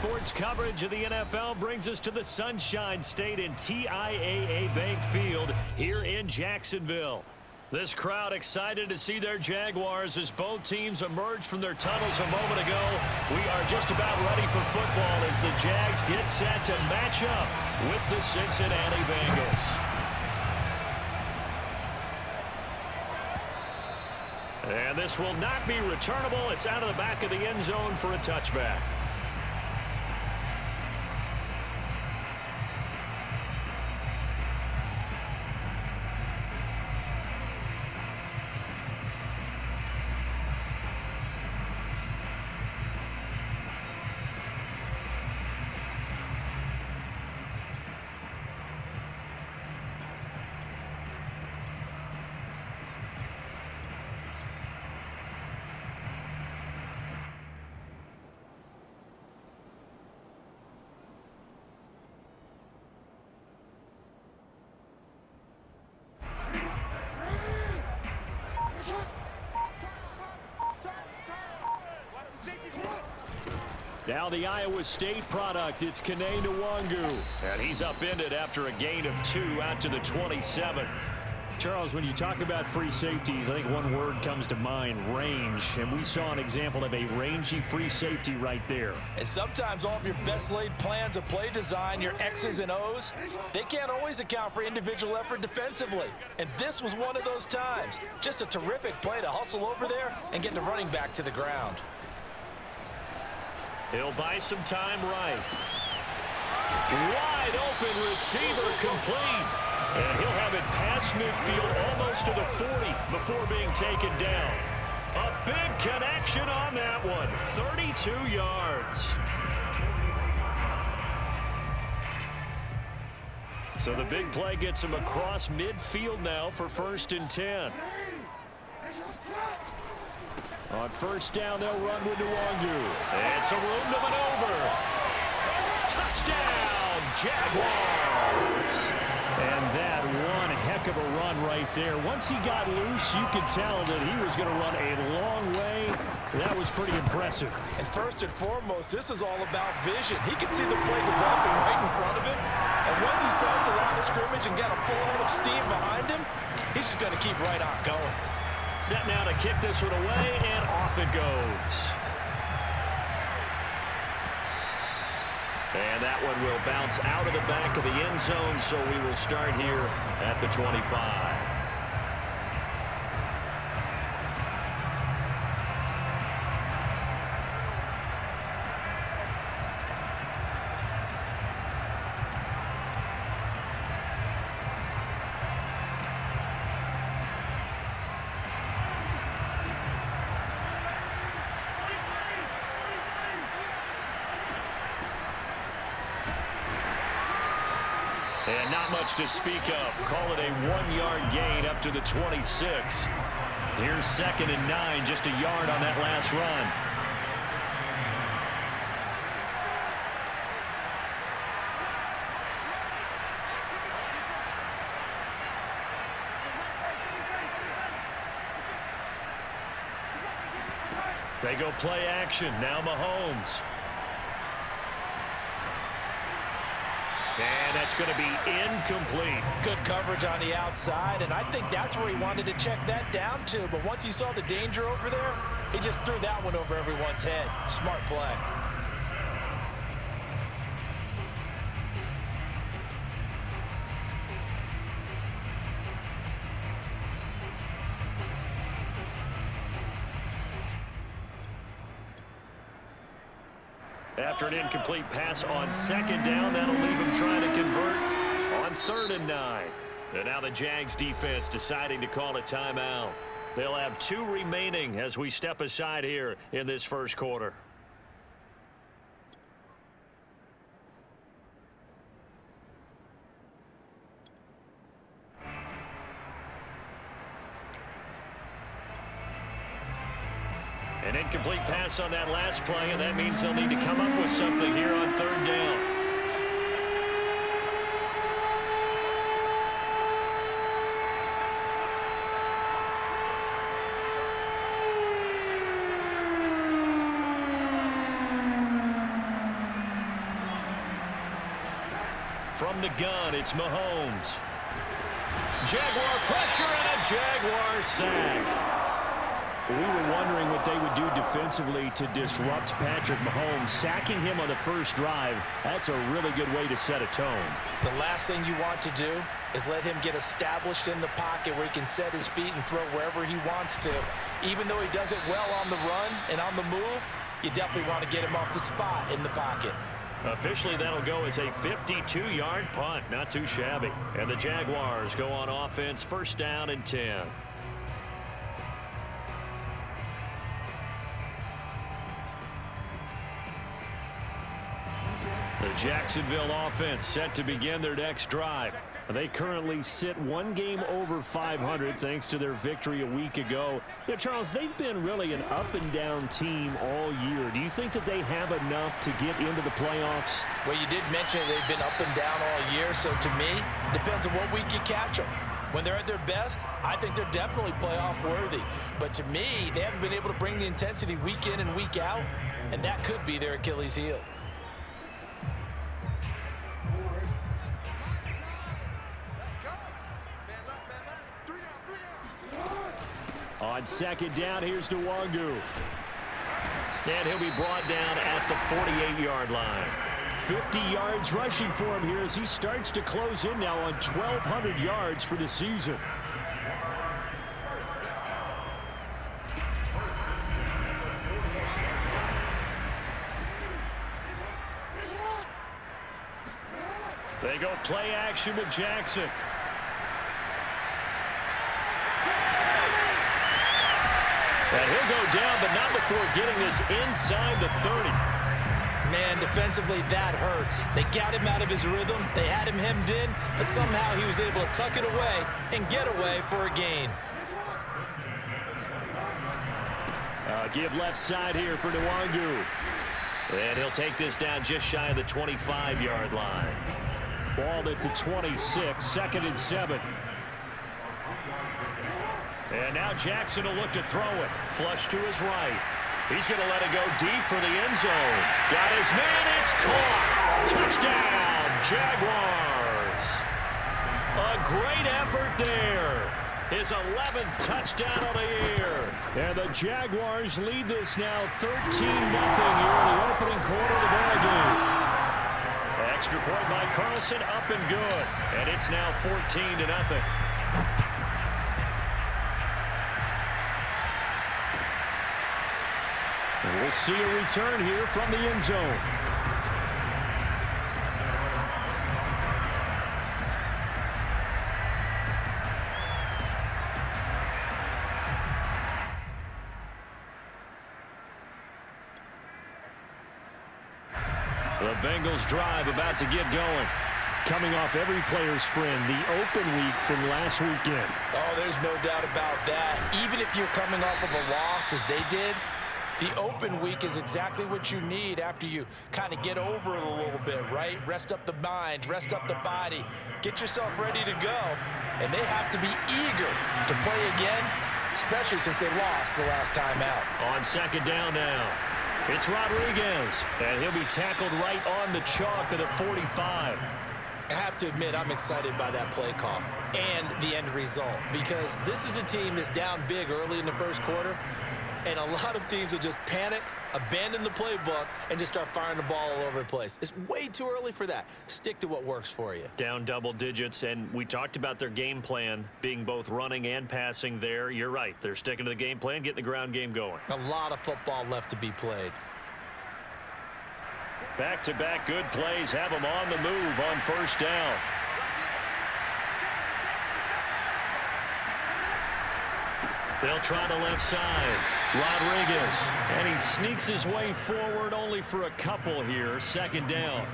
Sports coverage of the NFL brings us to the Sunshine State in TIAA Bank Field here in Jacksonville. This crowd excited to see their Jaguars as both teams emerge from their tunnels a moment ago. We are just about ready for football as the Jags get set to match up with the Cincinnati Bengals. And this will not be returnable. It's out of the back of the end zone for a touchback. Now the Iowa State product, it's Kene Nwangu. And he's upended after a gain of 2 out to the 27. Charles, when you talk about free safeties, I think one word comes to mind, range. And we saw an example of a rangy free safety right there. And sometimes all of your best laid plans of play design, your X's and O's, they can't always account for individual effort defensively. And this was one of those times. Just a terrific play to hustle over there and get the running back to the ground. He'll buy some time right. Wide open receiver complete. And he'll have it past midfield almost to the 40 before being taken down. A big connection on that one. 32 yards. So the big play gets him across midfield now for 1st and 10. On 1st down, they'll run with Nwangu. And some room to maneuver. Touchdown, Jaguars. And that one heck of a run right there. Once he got loose, you could tell that he was going to run a long way. That was pretty impressive. And first and foremost, this is all about vision. He can see the play developing right in front of him. And once he's past the line of scrimmage and got a full head of steam behind him, he's just going to keep right on going. Set now to kick this one away, and off it goes. And that one will bounce out of the back of the end zone, so we will start here at the 25. And not much to speak of. Call it a 1-yard gain up to the 26. Here's 2nd and 9, just a yard on that last run. They go play action. Now Mahomes. And that's going to be incomplete. Good coverage on the outside, and I think that's where he wanted to check that down to. But once he saw the danger over there, he just threw that one over everyone's head. Smart play. After an incomplete pass on 2nd down, that'll leave him trying to convert on 3rd and 9. And now the Jags defense deciding to call a timeout. They'll have 2 remaining as we step aside here in this 1st quarter. An incomplete pass on that last play, and that means they'll need to come up with something here on 3rd down. From the gun, it's Mahomes. Jaguar pressure and a Jaguar sack. We were wondering what they would do defensively to disrupt Patrick Mahomes. Sacking him on the first drive, that's a really good way to set a tone. The last thing you want to do is let him get established in the pocket where he can set his feet and throw wherever he wants to. Even though he does it well on the run and on the move, you definitely want to get him off the spot in the pocket. Officially, that'll go as a 52-yard punt. Not too shabby. And the Jaguars go on offense, first down and 10. The Jacksonville offense set to begin their next drive. They currently sit one game over 500 thanks to their victory a week ago. Yeah, Charles, they've been really an up-and-down team all year. Do you think that they have enough to get into the playoffs? Well, you did mention they've been up and down all year, so to me, depends on what week you catch them. When they're at their best, I think they're definitely playoff worthy. But to me, they haven't been able to bring the intensity week in and week out, and that could be their Achilles heel. On second down, here's Nwangu. And he'll be brought down at the 48-yard line. 50 yards rushing for him here as he starts to close in now on 1,200 yards for the season. They go play action with Jackson. And he'll go down, but not before getting this inside the 30. Man, defensively, that hurts. They got him out of his rhythm. They had him hemmed in, but somehow he was able to tuck it away and get away for a gain. Give left side here for Nwangu. And he'll take this down just shy of the 25-yard line. Ball at the 26, second and 7. And now Jackson will look to throw it. Flush to his right. He's going to let it go deep for the end zone. Got his man. It's caught. Touchdown, Jaguars. A great effort there. His 11th touchdown of the year. And the Jaguars lead this now 13-0 here in the opening quarter of the ball game. Extra point by Carlson, up and good. And it's now 14-0. And we'll see a return here from the end zone. The Bengals drive about to get going. Coming off every player's friend, the open week from last weekend. Oh, there's no doubt about that. Even if you're coming off of a loss as they did, the open week is exactly what you need after you kind of get over it a little bit, right? Rest up the mind, rest up the body, get yourself ready to go. And they have to be eager to play again, especially since they lost the last time out. On second down now, it's Rodriguez, and he'll be tackled right on the chalk of the 45. I have to admit, I'm excited by that play call and the end result, because this is a team that's down big early in the first quarter. And a lot of teams will just panic, abandon the playbook, and just start firing the ball all over the place. It's way too early for that. Stick to what works for you. Down double digits, and we talked about their game plan being both running and passing there. You're right. They're sticking to the game plan, getting the ground game going. A lot of football left to be played. Back-to-back good plays have them on the move on first down. They'll try the left side. Rodriguez. And he sneaks his way forward only for a couple here. Second down.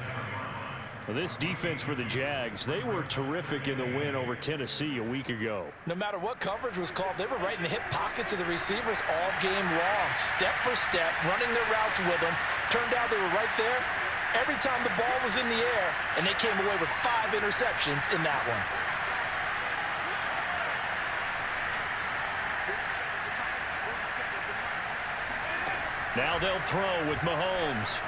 Well, this defense for the Jags, they were terrific in the win over Tennessee a week ago. No matter what coverage was called, they were right in the hip pockets of the receivers all game long. Step for step, running their routes with them. Turned out they were right there every time the ball was in the air, and they came away with 5 interceptions in that one. Now they'll throw with Mahomes.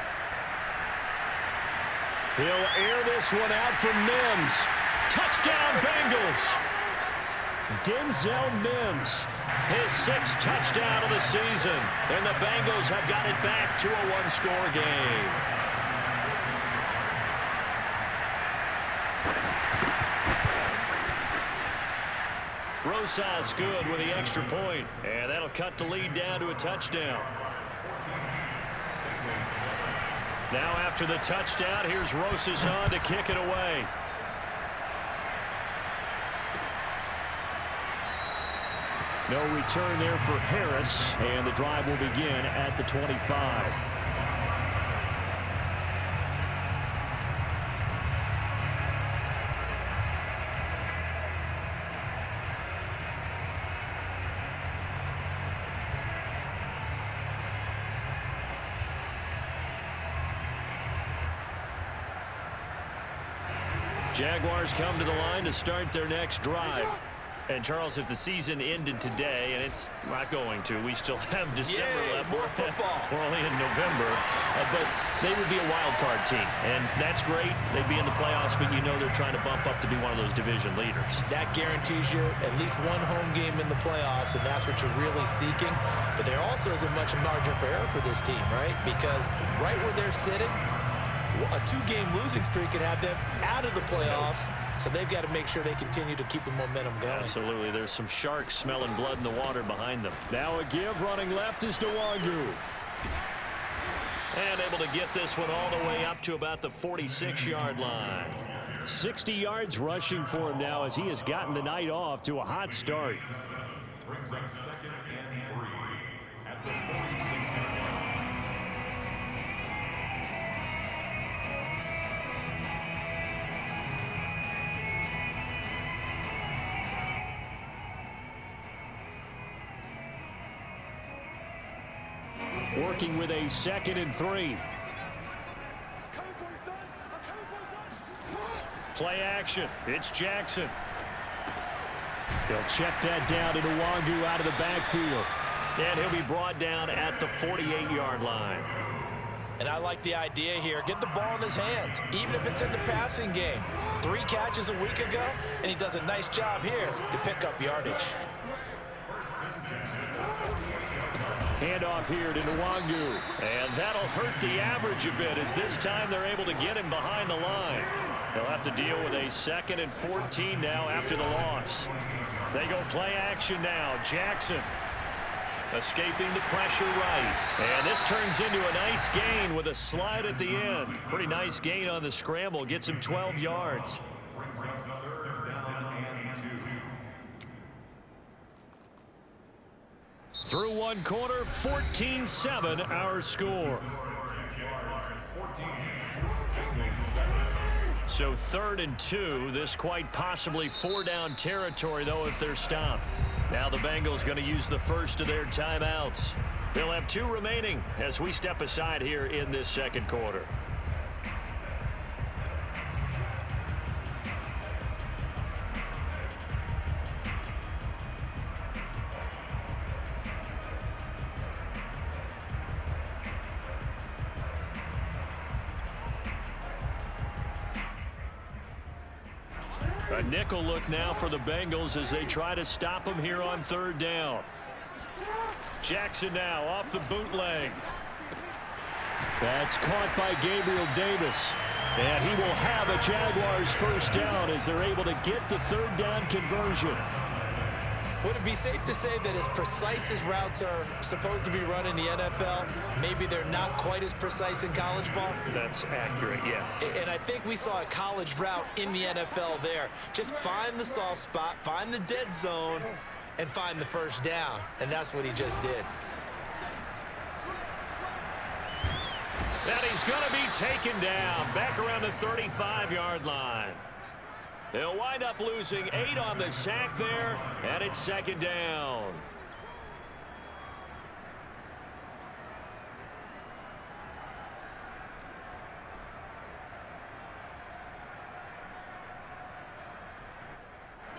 He'll air this one out for Mims. Touchdown, Bengals. Denzel Mims. His 6th touchdown of the season. And the Bengals have got it back to a one-score game. Rosas good with the extra point. And that'll cut the lead down to a touchdown. Now after the touchdown, here's Rosas on to kick it away. No return there for Harris, and the drive will begin at the 25. Jaguars come to the line to start their next drive. And, Charles, if the season ended today, and it's not going to, we still have December left. More football. We're only in November. But they would be a wild card team, and that's great. They'd be in the playoffs, but you know they're trying to bump up to be one of those division leaders. That guarantees you at least one home game in the playoffs, and that's what you're really seeking. But there also isn't much margin for error for this team, right? Because right where they're sitting, a 2-game losing streak could have them out of the playoffs, so they've got to make sure they continue to keep the momentum going. Absolutely. There's some sharks smelling blood in the water behind them. Now a give running left is Nwangu. And able to get this one all the way up to about the 46-yard line. 60 yards rushing for him now as he has gotten the night off to a hot start. Brings up 2nd and 3 at the 46-yard line. Working with a 2nd and 3. Play action. It's Jackson. They'll check that down to Nwangu out of the backfield. And he'll be brought down at the 48-yard line. And I like the idea here. Get the ball in his hands, even if it's in the passing game. 3 catches a week ago, and he does a nice job here to pick up yardage. Handoff here to Nwangu. And that'll hurt the average a bit as this time they're able to get him behind the line. They'll have to deal with a 2nd and 14 now after the loss. They go play action now. Jackson escaping the pressure right. And this turns into a nice gain with a slide at the end. Pretty nice gain on the scramble. Gets him 12 yards. Brings up 3rd down and 2. Through one quarter, 14-7 our score. So 3rd and 2. This quite possibly 4-down territory, though, if they're stopped. Now the Bengals going to use the first of their timeouts. They'll have 2 remaining as we step aside here in this 2nd quarter. A nickel look now for the Bengals as they try to stop him here on 3rd down. Jackson now off the bootleg. That's caught by Gabriel Davis. And he will have a Jaguars 1st down as they're able to get the 3rd down conversion. Would it be safe to say that as precise as routes are supposed to be run in the NFL, maybe they're not quite as precise in college ball? That's accurate, yeah. And I think we saw a college route in the NFL there. Just find the soft spot, find the dead zone, and find the 1st down. And that's what he just did. And he's going to be taken down back around the 35-yard line. They'll wind up losing 8 on the sack there, and it's 2nd down.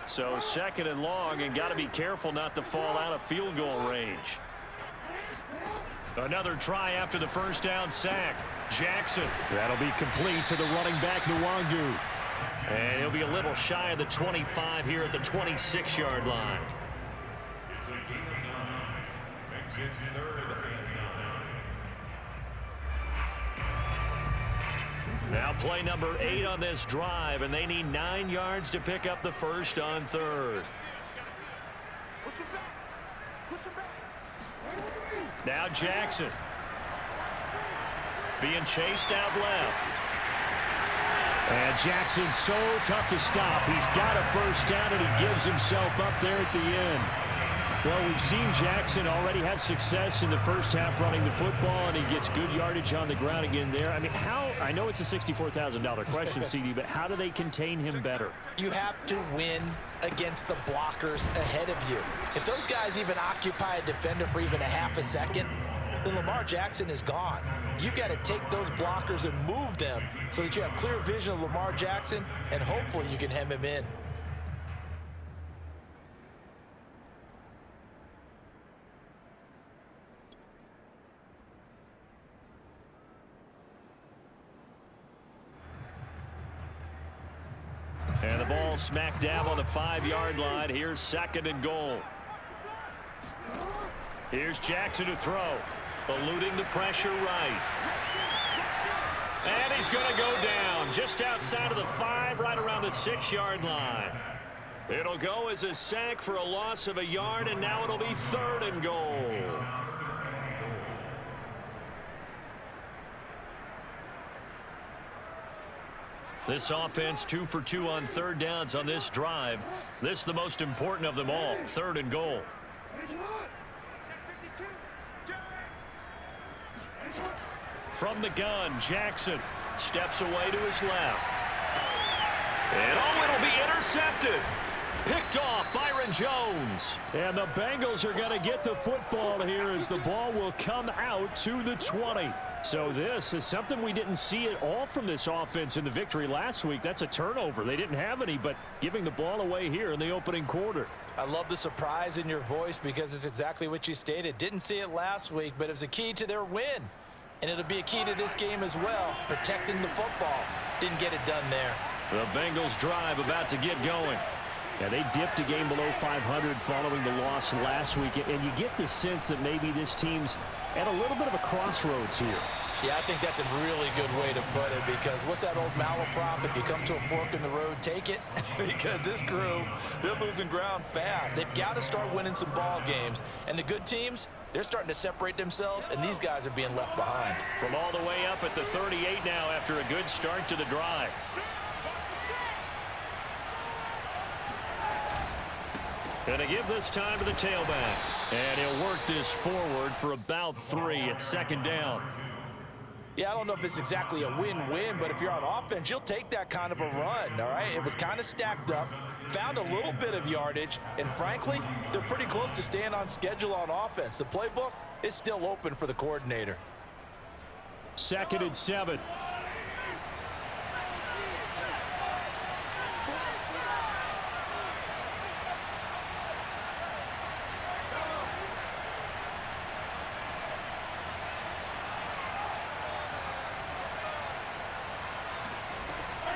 So 2nd and long, and got to be careful not to fall out of field goal range. Another try after the 1st down sack. Jackson. That'll be complete to the running back, Nwangu. And he'll be a little shy of the 25 here at the 26-yard line. It's a gain of 9. Makes it 3rd and 9. Now play number 8 on this drive, and they need 9 yards to pick up the first on 3rd. Now Jackson. Being chased out left. And Jackson's so tough to stop. He's got a first down, and he gives himself up there at the end. Well, we've seen Jackson already have success in the first half running the football, and he gets good yardage on the ground again there. I mean, I know it's a $64,000 question, CD, but how do they contain him better? You have to win against the blockers ahead of you. If those guys even occupy a defender for even a half a second, then Lamar Jackson is gone. You've got to take those blockers and move them so that you have clear vision of Lamar Jackson, and hopefully you can hem him in. And the ball smack dab on the 5-yard line. Here's 2nd and goal. Here's Jackson to throw. Eluding the pressure right. And he's going to go down just outside of the 5, right around the 6-yard line. It'll go as a sack for a loss of a yard, and now it'll be 3rd and goal. This offense 2 for 2 on 3rd downs on this drive. This is the most important of them all, 3rd and goal. From the gun, Jackson steps away to his left. And it'll be intercepted. Picked off Byron Jones. And the Bengals are going to get the football here as the ball will come out to the 20. So this is something we didn't see at all from this offense in the victory last week. That's a turnover. They didn't have any, but giving the ball away here in the opening quarter. I love the surprise in your voice because it's exactly what you stated. Didn't see it last week, but it was a key to their win. And it'll be a key to this game as well, protecting the football. Didn't get it done there. The Bengals drive about to get going. Yeah, they dipped a game below 500 following the loss last week, and you get the sense that maybe this team's at a little bit of a crossroads here. Yeah, I think that's a really good way to put it because what's that old malaprop? If you come to a fork in the road, take it. Because this crew, they're losing ground fast. They've got to start winning some ball games. And the good teams, they're starting to separate themselves, and these guys are being left behind. From all the way up at the 38 now after a good start to the drive. Going to give this time to the tailback. And he'll work this forward for about 3 at 2nd down. Yeah, I don't know if it's exactly a win-win, but if you're on offense, you'll take that kind of a run, all right? It was kind of stacked up, found a little bit of yardage, and frankly, they're pretty close to staying on schedule on offense. The playbook is still open for the coordinator. 2nd and 7.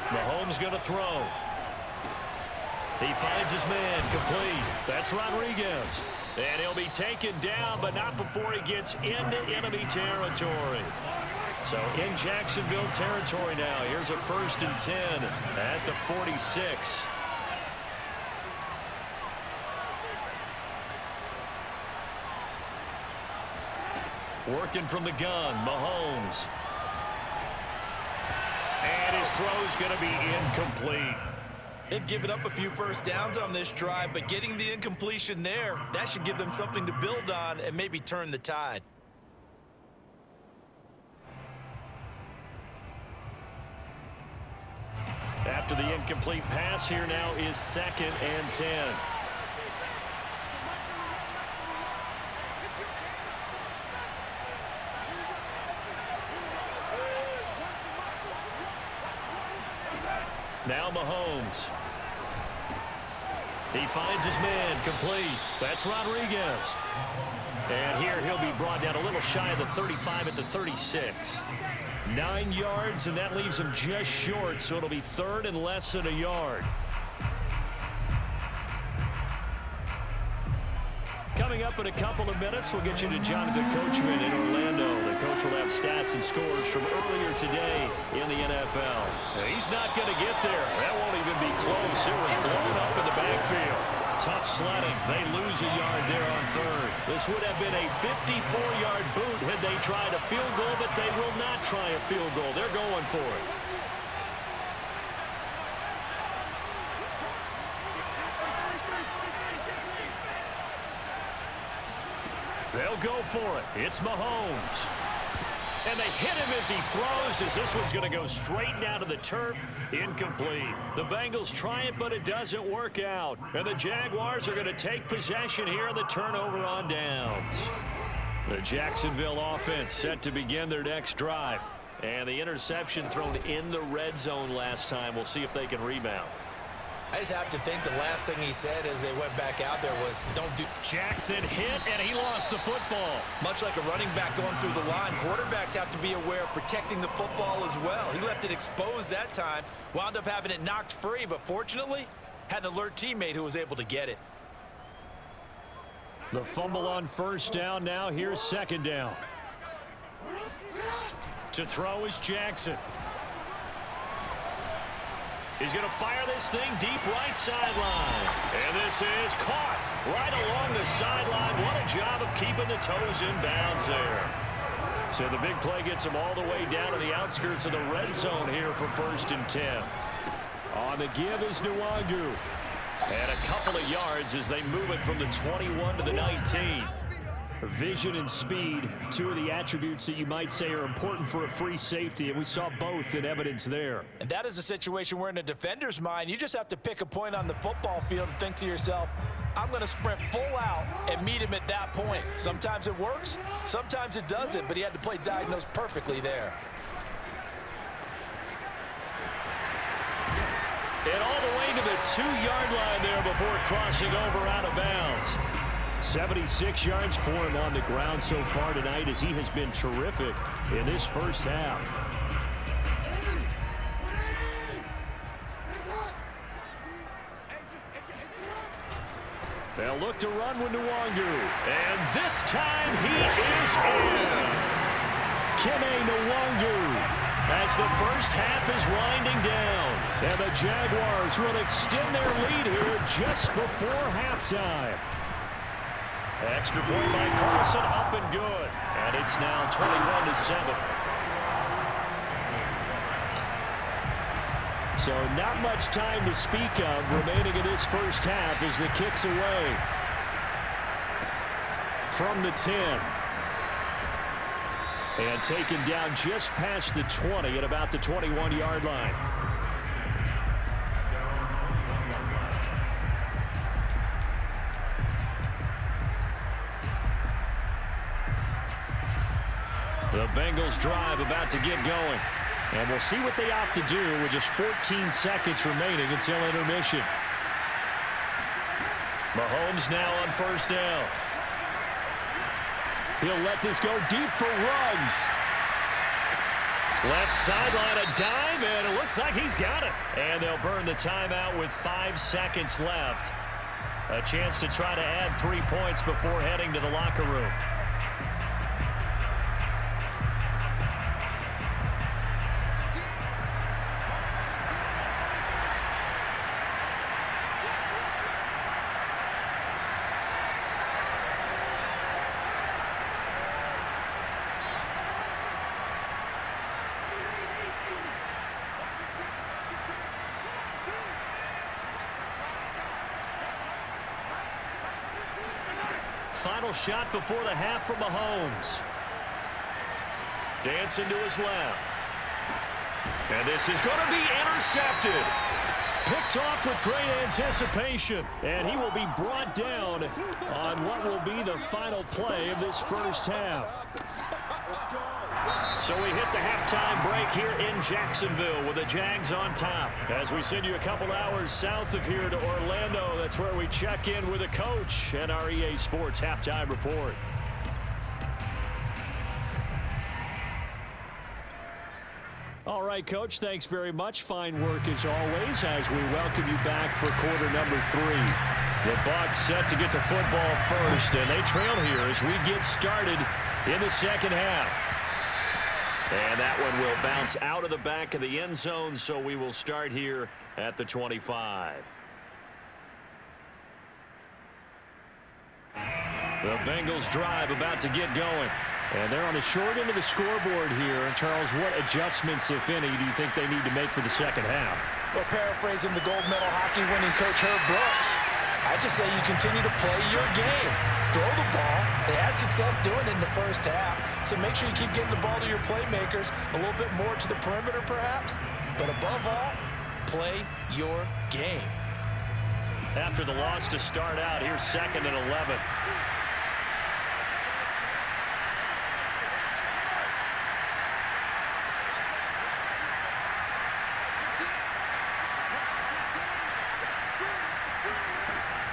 Mahomes going to throw. He finds his man complete. That's Rodriguez. And he'll be taken down, but not before he gets into enemy territory. So in Jacksonville territory now. Here's a 1st and 10 at the 46. Working from the gun, Mahomes. And his throw's going to be incomplete. They've given up a few first downs on this drive, but getting the incompletion there, that should give them something to build on and maybe turn the tide. After the incomplete pass, here now is 2nd and 10. Now Mahomes. He finds his man, complete. That's Rodriguez. And here he'll be brought down a little shy of the 35 at the 36. 9 yards, and that leaves him just short, so it'll be third and less than a yard. Coming up in a couple of minutes, we'll get you to Jonathan Coachman in Orlando. The coach will have stats and scores from earlier today in the NFL. He's not going to get there. That won't even be close. It was blown up in the backfield. Tough sledding. They lose a yard there on third. This would have been a 54-yard boot had they tried a field goal, but they will not try a field goal. They're going for it. They'll go for it. It's Mahomes. And they hit him as he throws, as this one's going to go straight down to the turf. Incomplete. The Bengals try it, but it doesn't work out. And the Jaguars are going to take possession here on the turnover on downs. The Jacksonville offense set to begin their next drive. And the interception thrown in the red zone last time. We'll see if they can rebound. I just have to think the last thing he said as they went back out there was, don't do. Jackson hit, and he lost the football. Much like a running back going through the line, quarterbacks have to be aware of protecting the football as well. He left it exposed that time, wound up having it knocked free, but fortunately, had an alert teammate who was able to get it. The fumble on first down. Now here's second down. To throw is Jackson. He's going to fire this thing deep right sideline. And this is caught right along the sideline. What a job of keeping the toes in bounds there. So the big play gets him all the way down to the outskirts of the red zone here for 1st and 10. On the give is Nwangu. And a couple of yards as they move it from the 21 to the 19. Vision and speed, two of the attributes that you might say are important for a free safety, and we saw both in evidence there. And that is a situation where in a defender's mind, you just have to pick a point on the football field and think to yourself, I'm going to sprint full out and meet him at that point. Sometimes it works, sometimes it doesn't, but he had to play diagnose perfectly there. And all the way to the 2-yard line there before crossing over out of bounds. 76 yards for him on the ground so far tonight, as he has been terrific in this first half. They'll look to run with Nwangu. And this time he is in. Kene Nwangu, as the first half is winding down. and the Jaguars will extend their lead here just before halftime. Extra point by Carlson, up and good. And it's now 21-7. So not much time to speak of remaining in this first half as the kick's away. From the 10. And taken down just past the 20 at about the 21-yard line. The Bengals drive about to get going. And we'll see what they opt to do with just 14 seconds remaining until intermission. Mahomes now on first down. He'll let this go deep for Ruggs. Left sideline, a dive, and it looks like he's got it. And they'll burn the timeout with 5 seconds left. A chance to try to add 3 points before heading to the locker room. Final shot before the half from Mahomes. Dancing to his left. And this is going to be intercepted. Picked off with great anticipation. And he will be brought down on what will be the final play of this first half. So we hit the halftime break here in Jacksonville with the Jags on top. As we send you a couple hours south of here to Orlando, that's where we check in with the coach and our EA Sports halftime report. All right, Coach, thanks very much. Fine work as always as we welcome you back for quarter number 3. The Bucs set to get the football first, and they trail here as we get started in the second half. And that one will bounce out of the back of the end zone, so we will start here at the 25. The Bengals drive about to get going. And they're on the short end of the scoreboard here. And, Charles, what adjustments, if any, do you think they need to make for the second half? Well, paraphrasing the gold medal hockey winning coach Herb Brooks, I just say you continue to play your game. Throw the ball. They had success doing it in the first half. So make sure you keep getting the ball to your playmakers, a little bit more to the perimeter perhaps. But above all, play your game. After the loss to start out, here's 2nd and 11.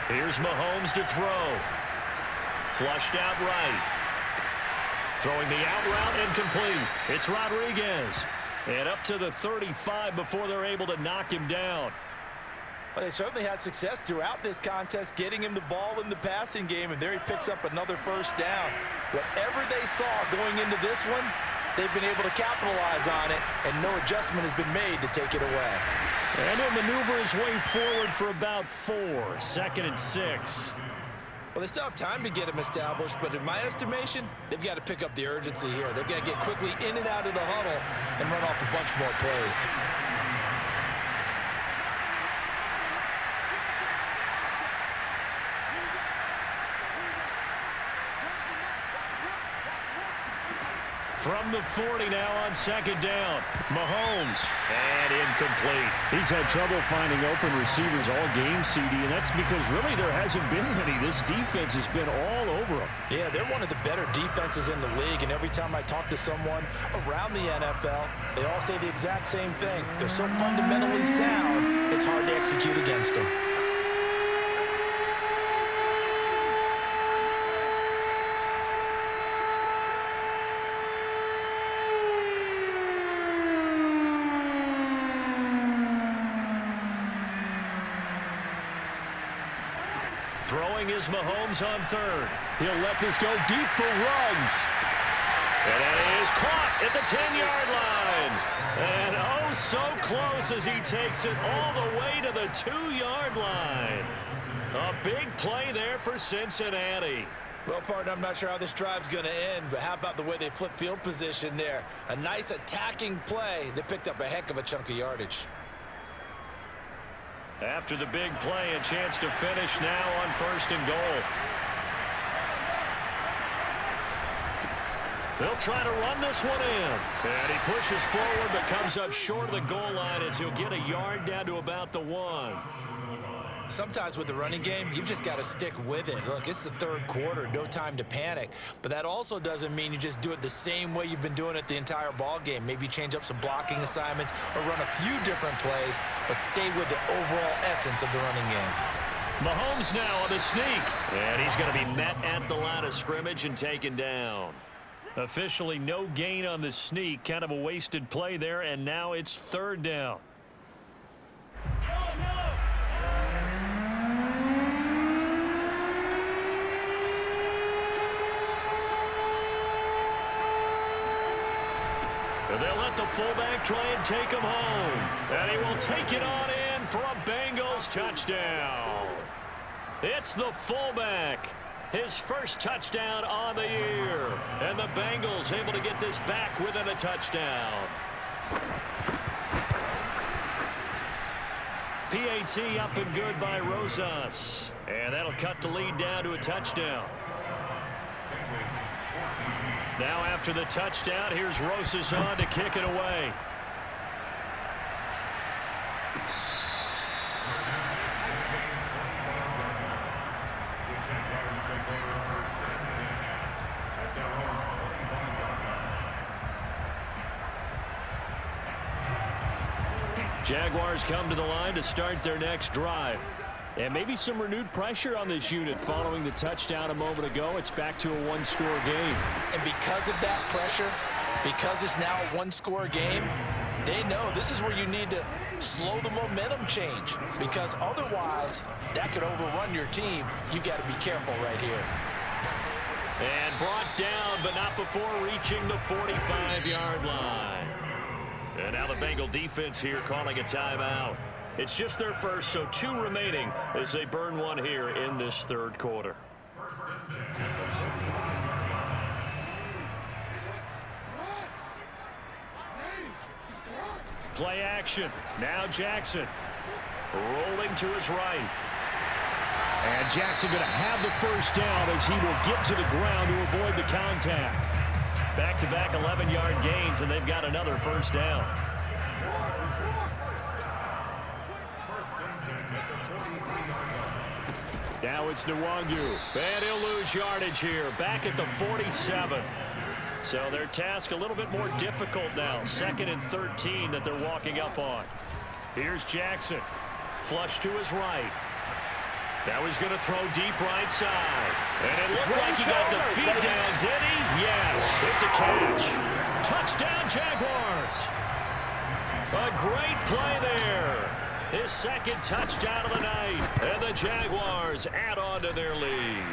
Here's Mahomes to throw. Flushed out right. Throwing the out route incomplete. It's Rodriguez. And up to the 35 before they're able to knock him down. Well, they certainly had success throughout this contest, getting him the ball in the passing game, and there he picks up another first down. Whatever they saw going into this one, they've been able to capitalize on it, and no adjustment has been made to take it away. And he'll maneuver his way forward for about 4. 2nd and 6. Well, they still have time to get him established, but in my estimation, they've got to pick up the urgency here. They've got to get quickly in and out of the huddle and run off a bunch more plays. From the 40 now on 2nd down. Mahomes. And incomplete. He's had trouble finding open receivers all game, CD, and that's because really there hasn't been many. This defense has been all over them. Yeah, they're one of the better defenses in the league, and every time I talk to someone around the NFL, they all say the exact same thing. They're so fundamentally sound, it's hard to execute against them. Throwing is Mahomes on 3rd. He'll let this go deep for Ruggs. And it is caught at the 10-yard line. And oh, so close as he takes it all the way to the 2-yard line. A big play there for Cincinnati. Well, partner, I'm not sure how this drive's going to end, but how about the way they flip field position there? A nice attacking play. They picked up a heck of a chunk of yardage. After the big play, a chance to finish now on 1st and goal. They'll try to run this one in. And he pushes forward but comes up short of the goal line as he'll get a yard down to about the 1. Sometimes with the running game, you've just got to stick with it. Look, it's the 3rd quarter, no time to panic. But that also doesn't mean you just do it the same way you've been doing it the entire ball game. Maybe change up some blocking assignments or run a few different plays, but stay with the overall essence of the running game. Mahomes now on the sneak. And he's going to be met at the line of scrimmage and taken down. Officially no gain on the sneak. Kind of a wasted play there, and now it's 3rd down. They'll let the fullback try and take him home. And he will take it on in for a Bengals touchdown. It's the fullback. His first touchdown on the year. And the Bengals able to get this back within a touchdown. PAT up and good by Rosas. And that'll cut the lead down to a touchdown. Now after the touchdown, here's Rosas on to kick it away. Jaguars come to the line to start their next drive. And maybe some renewed pressure on this unit following the touchdown a moment ago. It's back to a one-score game. And because of that pressure, because it's now a one-score game, they know this is where you need to slow the momentum change, because otherwise that could overrun your team. You got to be careful right here. And brought down, but not before reaching the 45-yard line. And now the Bengal defense here calling a timeout. It's just their first, so 2 remaining as they burn one here in this third quarter. Play action. Now Jackson rolling to his right. And Jackson going to have the first down as he will get to the ground to avoid the contact. Back-to-back 11-yard gains, and they've got another first down. Now it's Nwangu, and he'll lose yardage here, back at the 47. So their task a little bit more difficult now, 2nd and 13 that they're walking up on. Here's Jackson, flush to his right. That was going to throw deep right side. And it looked like he got the feet down, did he? Yes, it's a catch. Touchdown, Jaguars. A great play there. His 2nd touchdown of the night. And the Jaguars add on to their lead.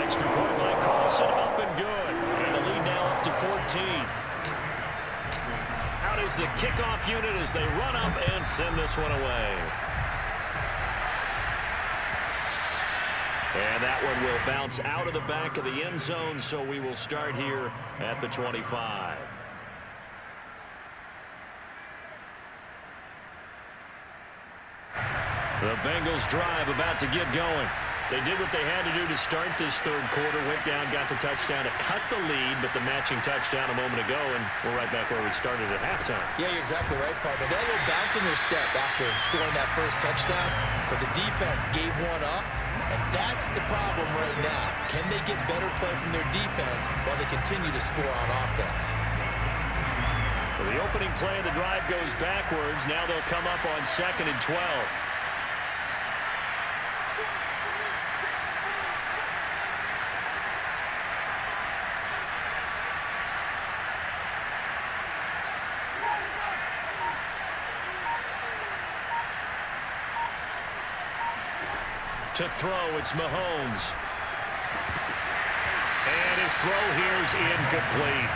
Extra point by Carlson, up and good. And the lead now up to 14. Out is the kickoff unit as they run up and send this one away. And that one will bounce out of the back of the end zone, so we will start here at the 25. The Bengals drive about to get going. They did what they had to do to start this third quarter, went down, got the touchdown to cut the lead, but the matching touchdown a moment ago, and we're right back where we started at halftime. Yeah, you're exactly right, partner. They had a little bounce in their step after scoring that first touchdown, but the defense gave one up, and that's the problem right now. Can they get better play from their defense while they continue to score on offense? So the opening play of the drive goes backwards. Now they'll come up on 2nd and 12. To throw, it's Mahomes. And his throw here is incomplete.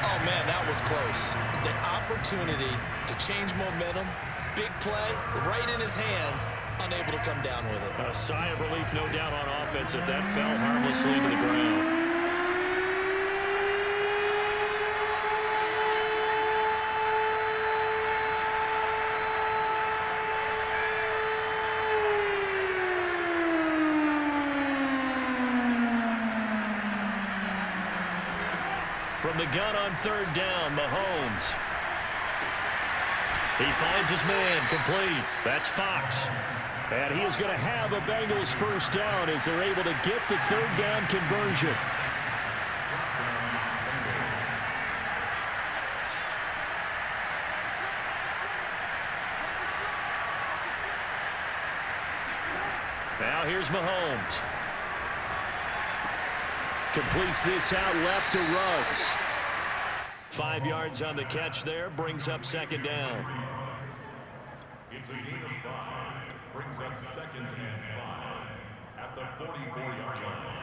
Oh, man, that was close. The opportunity to change momentum, big play, right in his hands, unable to come down with it. A sigh of relief, no doubt, on offense if that fell harmlessly to the ground. From the gun on 3rd down, Mahomes. He finds his man, complete. That's Fox. And he is going to have a Bengals first down as they're able to get the 3rd down conversion. Now here's Mahomes. Completes this out left to Ruggs. 5 yards on the catch there, brings up 2nd down. It's a gain of 5, brings up 2nd and 5 at the 44-yard line.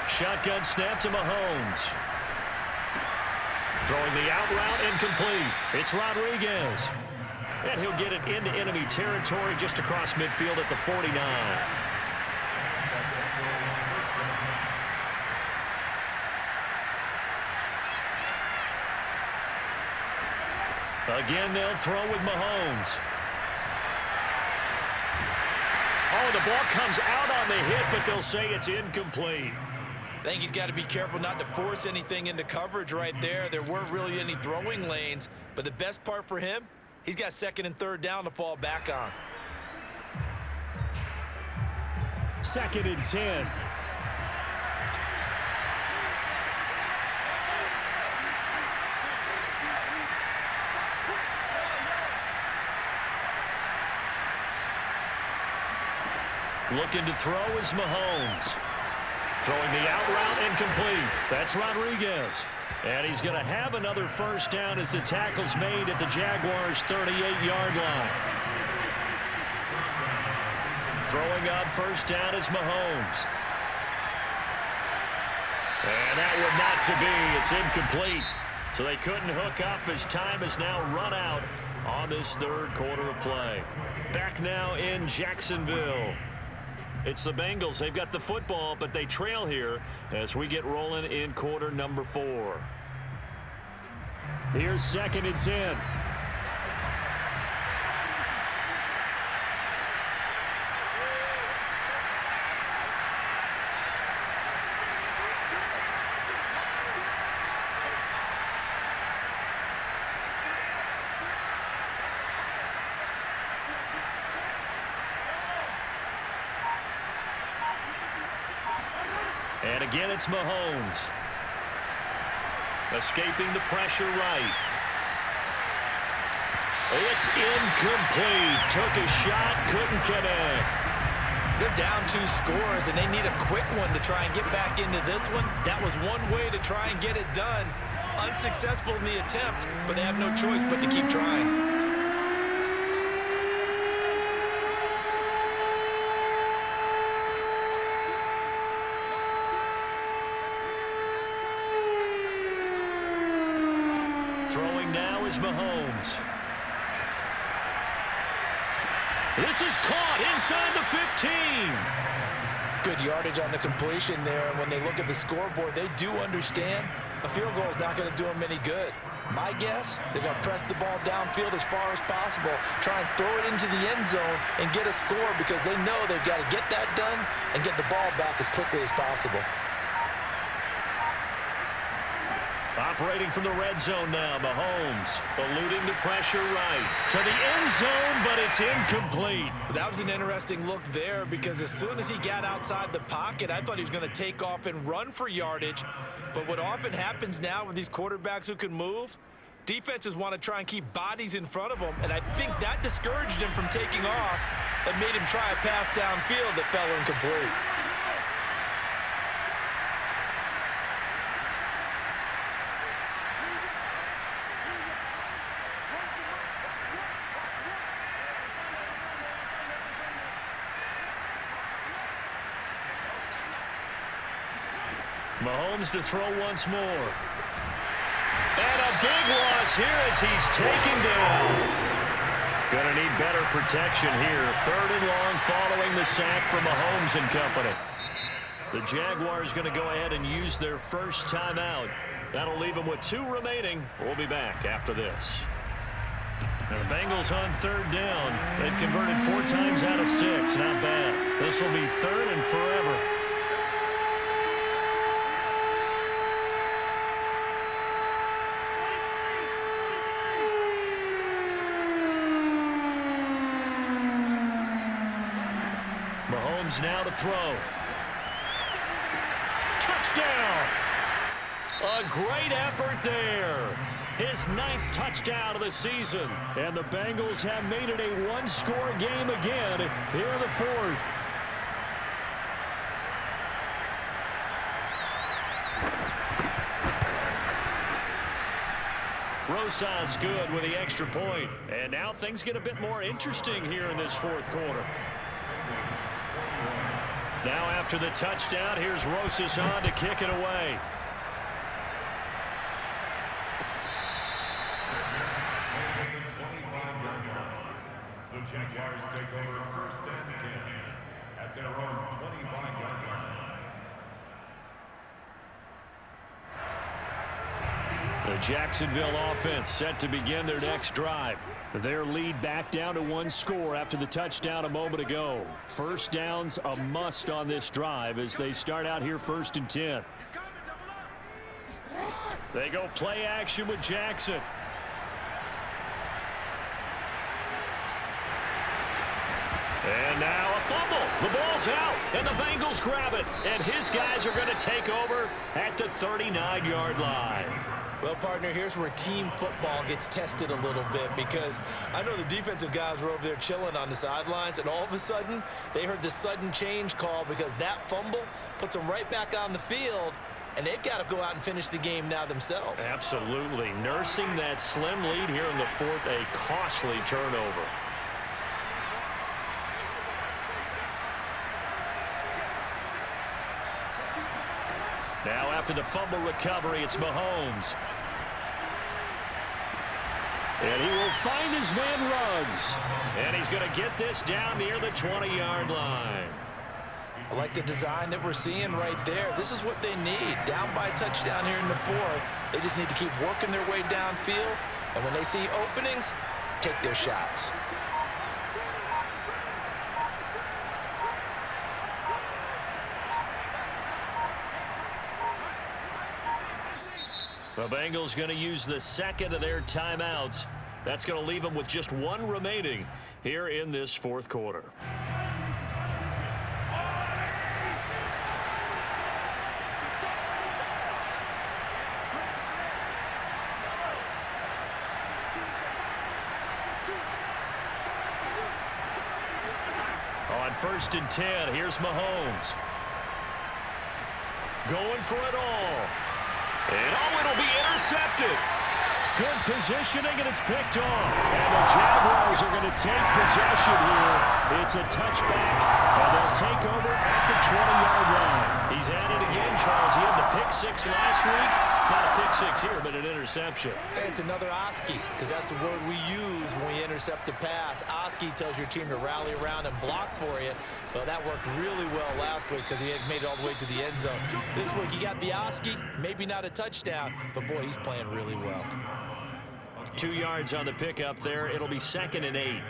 Shotgun snap to Mahomes. Throwing the out route, incomplete. It's Rodriguez. And he'll get it into enemy territory just across midfield at the 49. Again, they'll throw with Mahomes. Oh, the ball comes out on the hit, but but they'll say it's incomplete. I think he's got to be careful not to force anything into coverage right there. There weren't really any throwing lanes, but the best part for him, he's got 2nd and 3rd down to fall back on. 2nd and 10. Looking to throw is Mahomes. Throwing the out route incomplete. That's Rodriguez. And he's going to have another first down as the tackle's made at the Jaguars' 38-yard line. Throwing on first down is Mahomes. And that would not to be. It's incomplete. So they couldn't hook up as time has now run out on this 3rd quarter of play. Back now in Jacksonville. It's the Bengals. They've got the football, but they trail here as we get rolling in quarter number 4. Here's 2nd and 10. And again, it's Mahomes. Escaping the pressure right. It's incomplete. Took a shot, couldn't connect. They're down 2 scores, and they need a quick one to try and get back into this one. That was one way to try and get it done. Unsuccessful in the attempt, but they have no choice but to keep trying. Mahomes. This is caught inside the 15. Good yardage on the completion there, and when they look at the scoreboard, they do understand a field goal is not going to do them any good. My guess, they're going to press the ball downfield as far as possible, try and throw it into the end zone and get a score because they know they've got to get that done and get the ball back as quickly as possible. Operating from the red zone now, Mahomes eluding the pressure right to the end zone, but it's incomplete. That was an interesting look there because as soon as he got outside the pocket, I thought he was going to take off and run for yardage. But what often happens now with these quarterbacks who can move, defenses want to try and keep bodies in front of them, and I think that discouraged him from taking off and made him try a pass downfield that fell incomplete. Mahomes to throw once more. And a big loss here as he's taken down. Gonna need better protection here. 3rd and long following the sack from Mahomes and company. The Jaguars going to go ahead and use their first timeout. That'll leave them with 2 remaining. We'll be back after this. Now the Bengals on 3rd down. They've converted 4 times out of 6. Not bad. This will be 3rd and forever. Mahomes now to throw. Touchdown! A great effort there. His 9th touchdown of the season. And the Bengals have made it a 1-score game again here in the 4th. Rosas good with the extra point. And now things get a bit more interesting here in this 4th quarter. Now after the touchdown, here's Rosas on to kick it away. The Jaguars take over 1st and 10 at their own 25-yard line. The Jacksonville offense set to begin their next drive. Their lead back down to one score after the touchdown a moment ago. First down's a must on this drive as they start out here 1st and 10. They go play action with Jackson. And now a fumble. The ball's out, and the Bengals grab it. And his guys are going to take over at the 39-yard line. Well, partner, here's where team football gets tested a little bit, because I know the defensive guys were over there chilling on the sidelines, and all of a sudden they heard the sudden change call because that fumble puts them right back on the field, and they've got to go out and finish the game now themselves. Absolutely. Nursing that slim lead here in the 4th, a costly turnover. Now after the fumble recovery, it's Mahomes. And he will find his man Ruggs. And he's going to get this down near the 20-yard line. I like the design that we're seeing right there. This is what they need. Down by a touchdown here in the 4th. They just need to keep working their way downfield. And when they see openings, take their shots. The Bengals going to use the second of their timeouts. That's going to leave them with just one remaining here in this 4th quarter. On 1st and 10, here's Mahomes. Going for it all. And it'll be intercepted. Good positioning, and it's picked off. And the Jaguars are going to take possession here. It's a touchback, and they'll take over at the 20-yard line. He's at it again, Charles. He had the pick 6 last week. Not a pick 6 here, but an interception. Hey, it's another Oski, because that's the word we use when we intercept a pass. Oski tells your team to rally around and block for you. Well, that worked really well last week because he had made it all the way to the end zone. This week, he got the Oski, maybe not a touchdown, but boy, he's playing really well. 2 yards on the pickup there. It'll be 2nd and 8.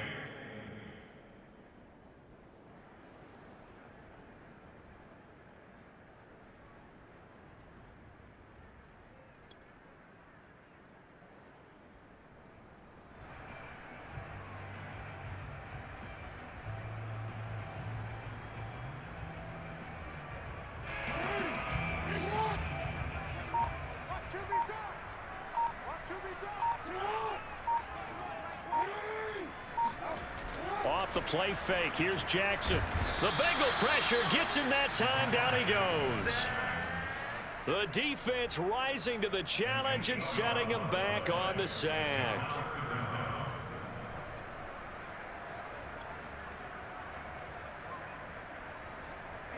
Off the play fake, here's Jackson. The Bengal pressure gets him that time. Down he goes. The defense rising to the challenge and setting him back on the sack.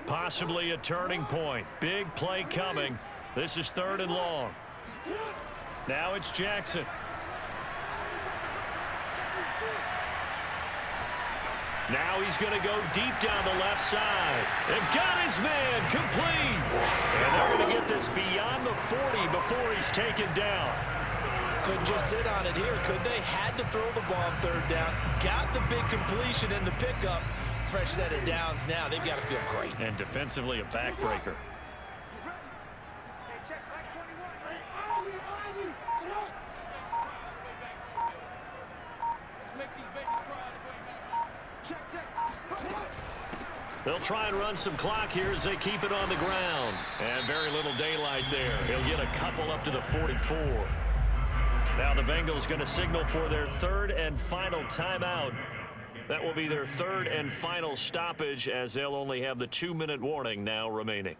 Possibly a turning point. Big play coming. This is 3rd and long. Now it's Jackson. Now he's going to go deep down the left side. And got his man complete. And they're going to get this beyond the 40 before he's taken down. Couldn't just sit on it here, could they? Had to throw the ball on 3rd down. Got the big completion in the pickup. Fresh set of downs now. They've got to feel great. And defensively, a backbreaker. They'll try and run some clock here as they keep it on the ground. And very little daylight there. He'll get a couple up to the 44. Now the Bengals going to signal for their 3rd and final timeout. That will be their 3rd and final stoppage, as they'll only have the 2-minute warning now remaining.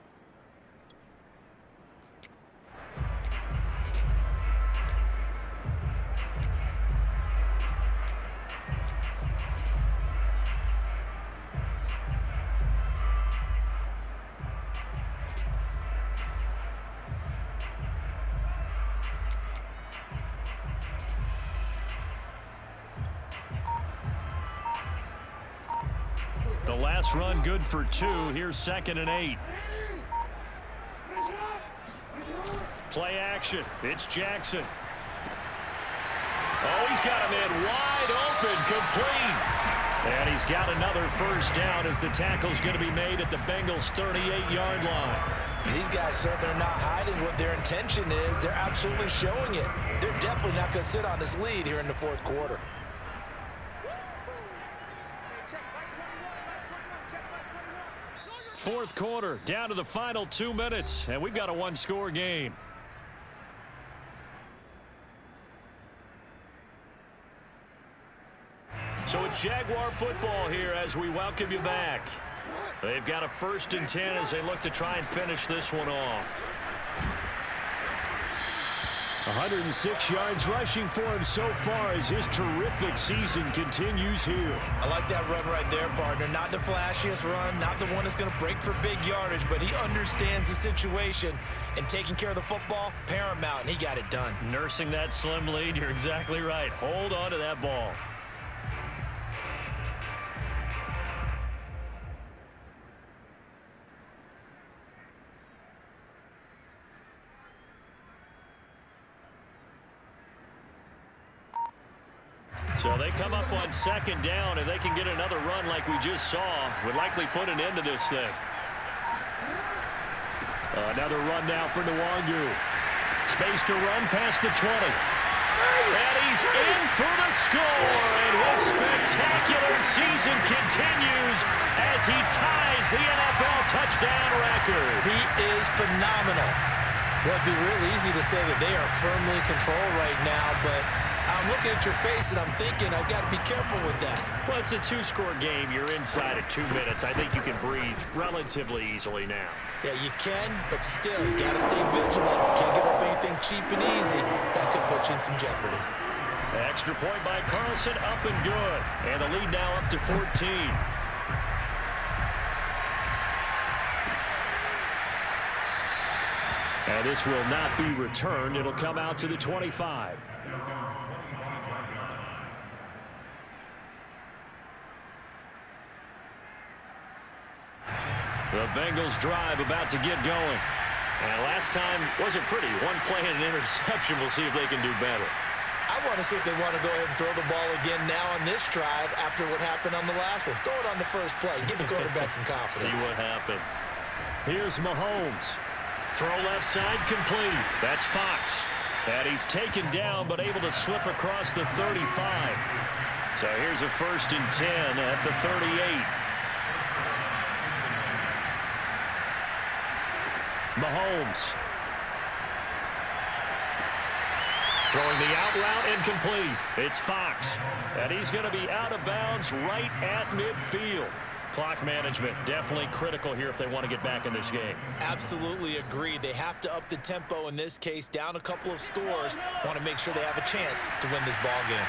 The last run good for 2. Here's 2nd and 8. Play action. It's Jackson. Oh, he's got him in wide open, complete. And he's got another first down as the tackle's going to be made at the Bengals' 38-yard line. These guys certainly are not hiding what their intention is. They're absolutely showing it. They're definitely not going to sit on this lead here in the fourth quarter. Fourth quarter, down to the final 2 minutes, and we've got a one-score game. So it's Jaguar football here as we welcome you back. They've got a 1st and 10 as they look to try and finish this one off. 106 yards rushing for him so far as his terrific season continues here. I like that run right there, partner. Not the flashiest run, not the one that's going to break for big yardage, but he understands the situation, and taking care of the football, paramount, and he got it done. Nursing that slim lead, you're exactly right. Hold on to that ball. So they come up on 2nd down, and they can get another run like we just saw. Would likely put an end to this thing. Another run now for Nwangu. Space to run past the 20. And he's in for the score, and his spectacular season continues as he ties the NFL touchdown record. He is phenomenal. Well, it'd be real easy to say that they are firmly in control right now, but I'm looking at your face and I'm thinking I've got to be careful with that. Well, it's a 2-score game. You're inside of 2 minutes. I think you can breathe relatively easily now. Yeah, you can, but still, you got to stay vigilant. Can't give up anything cheap and easy. That could put you in some jeopardy. Extra point by Carlson, up and good. And the lead now up to 14. And this will not be returned. It'll come out to the 25. The Bengals drive about to get going. And last time wasn't pretty. One play and an interception. We'll see if they can do better. I want to see if they want to go ahead and throw the ball again now on this drive after what happened on the last one. Throw it on the first play. Give the quarterback some confidence. See what happens. Here's Mahomes. Throw left side complete. That's Fox. And he's taken down but able to slip across the 35. So here's a 1st and 10 at the 38. Mahomes. Throwing the out route incomplete. It's Fox. And he's going to be out of bounds right at midfield. Clock management definitely critical here if they want to get back in this game. Absolutely agreed. They have to up the tempo in this case, down a couple of scores. Want to make sure they have a chance to win this ball game.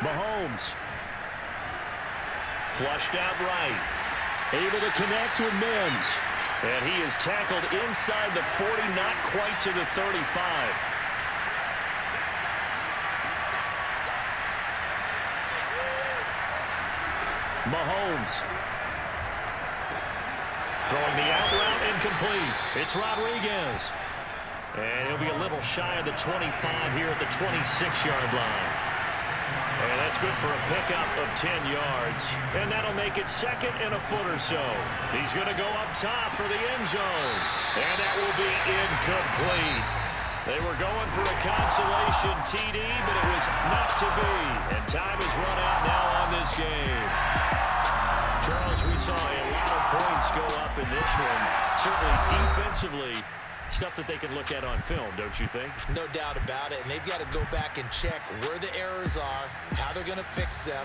Mahomes. Flushed out right. Able to connect with Mims. And he is tackled inside the 40, not quite to the 35. Mahomes. Throwing the out route incomplete. It's Rodriguez. And he'll be a little shy of the 25 here at the 26-yard line. And that's good for a pickup of 10 yards. And that'll make it 2nd and a foot or so. He's going to go up top for the end zone. And that will be incomplete. They were going for a consolation TD, but it was not to be. And time is run out now on this game. Charles, we saw a lot of points go up in this one. Certainly defensively, stuff that they can look at on film, don't you think? No doubt about it. And they've got to go back and check where the errors are, how they're going to fix them,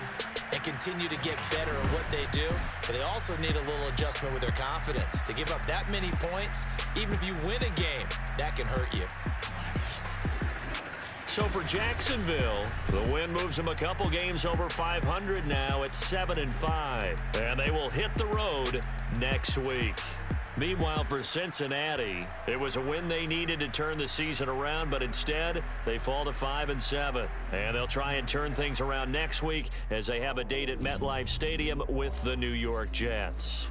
and continue to get better at what they do. But they also need a little adjustment with their confidence. To give up that many points, even if you win a game, that can hurt you. So for Jacksonville, the win moves them a couple games over 500 now at 7-5. And they will hit the road next week. Meanwhile, for Cincinnati, it was a win they needed to turn the season around, but instead they fall to 5-7. And they'll try and turn things around next week as they have a date at MetLife Stadium with the New York Jets.